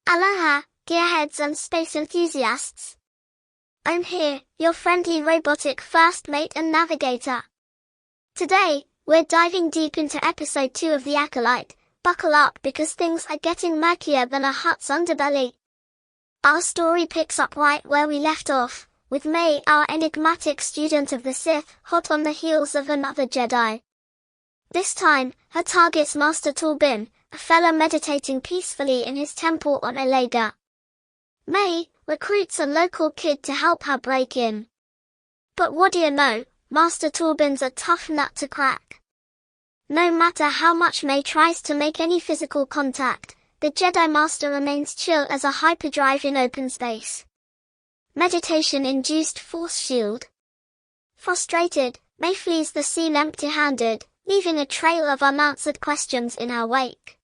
Aloha, gearheads and space enthusiasts. I'm here, your friendly robotic first mate and navigator. Today, we're diving deep into episode 2 of The Acolyte. Buckle up because things are getting murkier than a hut's underbelly. Our story picks up right where we left off, with Mae, our enigmatic student of the Sith, hot on the heels of another Jedi. This time, her target's Master Turbin, a fella meditating peacefully in his temple on Olega. Mae recruits a local kid to help her break in. But what do you know, Master Turbin's a tough nut to crack. No matter how much Mae tries to make any physical contact, the Jedi Master remains chill as a hyperdrive in open space. Meditation-induced force shield. Frustrated, Mae flees the scene empty-handed, leaving a trail of unanswered questions in her wake.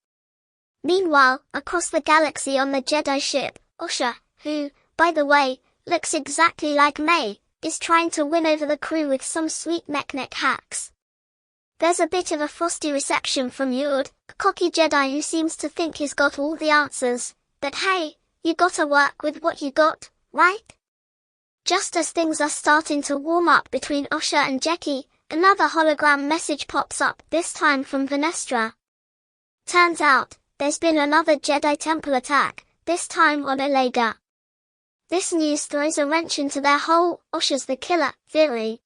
Meanwhile, across the galaxy on the Jedi ship, Osha, who, by the way, looks exactly like Mae, is trying to win over the crew with some sweet mechanic hacks. There's a bit of a frosty reception from Yord, a cocky Jedi who seems to think he's got all the answers, but hey, you gotta work with what you got, right? Just as things are starting to warm up between Osha and Jackie, another hologram message pops up, this time from Venestra. Turns out, there's been another Jedi Temple attack, this time on Olega. This news throws a wrench into their whole Osha's the killer theory.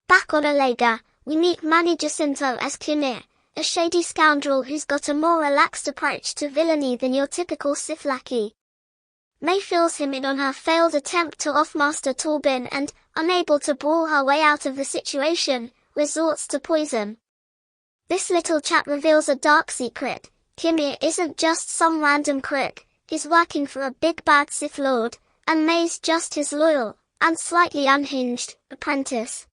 Back on Olega, we meet Manny Jacinto as Kimir, a shady scoundrel who's got a more relaxed approach to villainy than your typical Sith lackey. Mae fills him in on her failed attempt to off Master Turbin and, unable to brawl her way out of the situation, resorts to poison. This little chap reveals a dark secret. Kimir isn't just some random crook, he's working for a big bad Sith Lord, and Mae's just his loyal, and slightly unhinged, apprentice.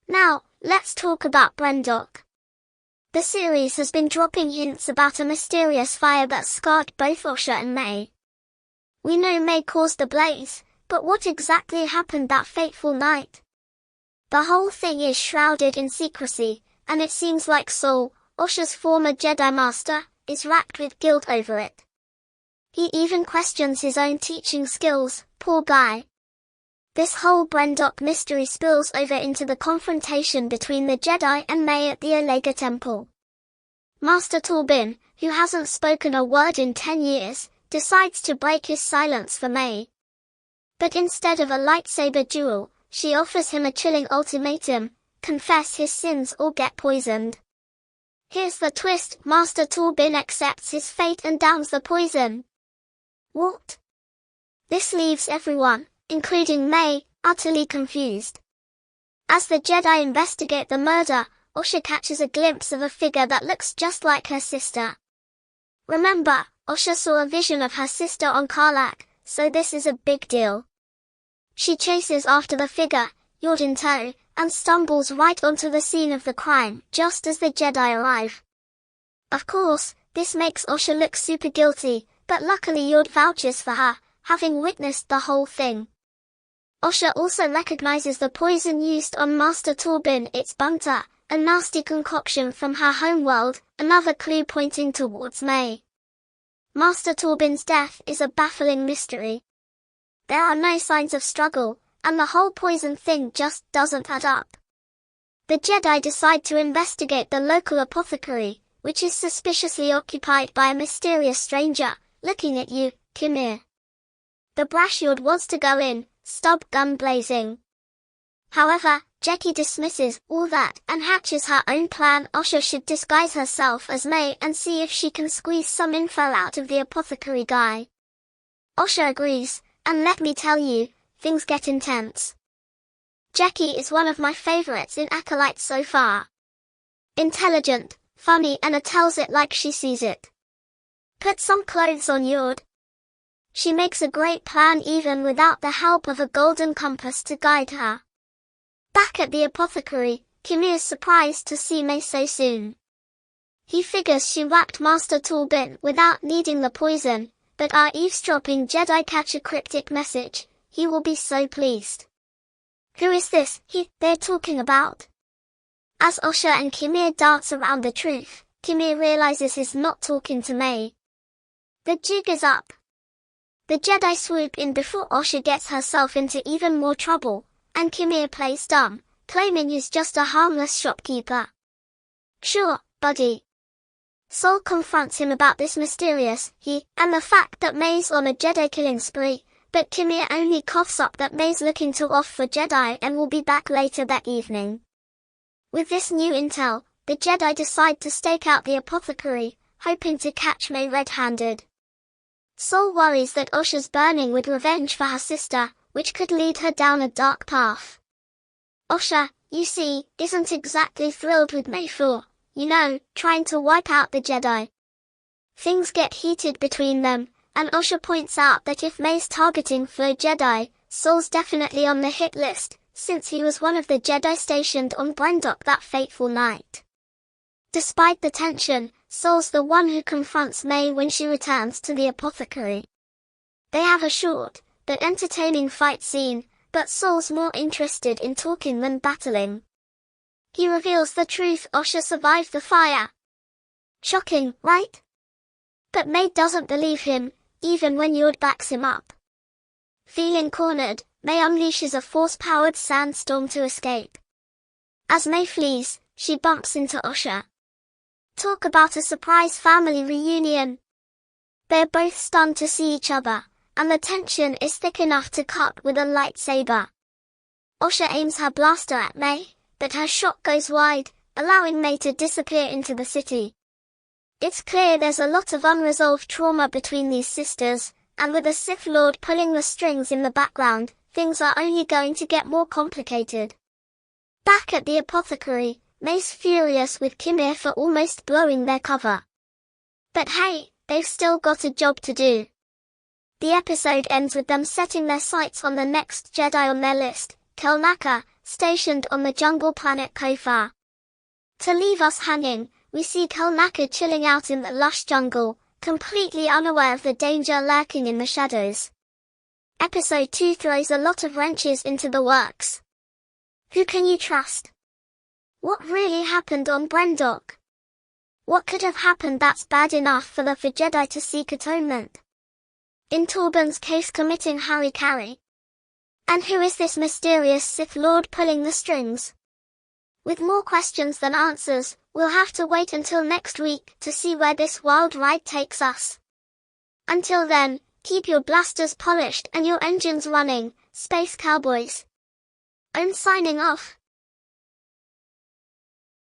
Now, let's talk about Brendok. The series has been dropping hints about a mysterious fire that scarred both Osha and Mae. We know Mae caused the blaze, but what exactly happened that fateful night? The whole thing is shrouded in secrecy, and it seems like Saul, Osha's former Jedi Master, is racked with guilt over it. He even questions his own teaching skills, poor guy. This whole Brendok mystery spills over into the confrontation between the Jedi and Mae at the Olega Temple. Master Turbin, who hasn't spoken a word in 10 years, decides to break his silence for Mae. But instead of a lightsaber duel, she offers him a chilling ultimatum: confess his sins or get poisoned. Here's the twist, Master Turbin accepts his fate and downs the poison. What? This leaves everyone, including Mae, utterly confused. As the Jedi investigate the murder, Osha catches a glimpse of a figure that looks just like her sister. Remember, Osha saw a vision of her sister on Karlak, so this is a big deal. She chases after the figure, Yord in tow, and stumbles right onto the scene of the crime, just as the Jedi arrive. Of course, this makes Osha look super guilty, but luckily Yord vouches for her, having witnessed the whole thing. Osha also recognizes the poison used on Master Turbin. It's Bunta, a nasty concoction from her homeworld, another clue pointing towards Mae. Master Turbin's death is a baffling mystery. There are no signs of struggle, and the whole poison thing just doesn't add up. The Jedi decide to investigate the local apothecary, which is suspiciously occupied by a mysterious stranger, looking at you, Kimir. The brash Yord wants to go in, stub gun blazing. However, Jackie dismisses all that and hatches her own plan. Osha should disguise herself as Mae and see if she can squeeze some info out of the apothecary guy. Osha agrees, and let me tell you, things get intense. Jackie is one of my favorites in Acolyte so far. Intelligent, funny, and tells it like she sees it. Put some clothes on, Yord. She makes a great plan even without the help of a golden compass to guide her. Back at the apothecary, Kimir's surprised to see Mae so soon. He figures she whacked Master Turbin without needing the poison, but our eavesdropping Jedi catch a cryptic message. He will be so pleased. Who is this they're talking about? As Osha and Kimir dance around the truth, Kimir realizes he's not talking to Mae. The jig is up, The Jedi swoop in before Osha gets herself into even more trouble, and Kimir plays dumb, claiming he's just a harmless shopkeeper. Sure, buddy. Sol confronts him about this mysterious he, and the fact that Mae's on a Jedi-killing spree, but Kimir only coughs up that Mae's looking to off for Jedi and will be back later that evening. With this new intel, the Jedi decide to stake out the apothecary, hoping to catch Mae red-handed. Sol worries that Osha's burning with revenge for her sister, which could lead her down a dark path. Osha, you see, isn't exactly thrilled with Mae for, trying to wipe out the Jedi. Things get heated between them, and Osha points out that if Mae's targeting for a Jedi, Sol's definitely on the hit list, since he was one of the Jedi stationed on Brendok that fateful night. Despite the tension, Sol's the one who confronts Mae when she returns to the apothecary. They have a short, but entertaining fight scene, but Sol's more interested in talking than battling. He reveals the truth: Osha survived the fire. Shocking, right? But Mae doesn't believe him, even when Yord backs him up. Feeling cornered, Mae unleashes a force-powered sandstorm to escape. As Mae flees, she bumps into Osha. Talk about a surprise family reunion. They're both stunned to see each other, and the tension is thick enough to cut with a lightsaber. Osha aims her blaster at Mae, but her shot goes wide, allowing Mae to disappear into the city. It's clear there's a lot of unresolved trauma between these sisters, and with a Sith Lord pulling the strings in the background, things are only going to get more complicated. Back at the apothecary, Mae's furious with Kimir for almost blowing their cover. But hey, they've still got a job to do. The episode ends with them setting their sights on the next Jedi on their list, Kelnaka, stationed on the jungle planet Kofar. To leave us hanging, we see Kelnaka chilling out in the lush jungle, completely unaware of the danger lurking in the shadows. Episode 2 throws a lot of wrenches into the works. Who can you trust? What really happened on Brendok? What could have happened that's bad enough for the Jedi to seek atonement? In Torben's case, committing Harikari. And who is this mysterious Sith Lord pulling the strings? With more questions than answers, we'll have to wait until next week to see where this wild ride takes us. Until then, keep your blasters polished and your engines running, Space Cowboys. I'm signing off.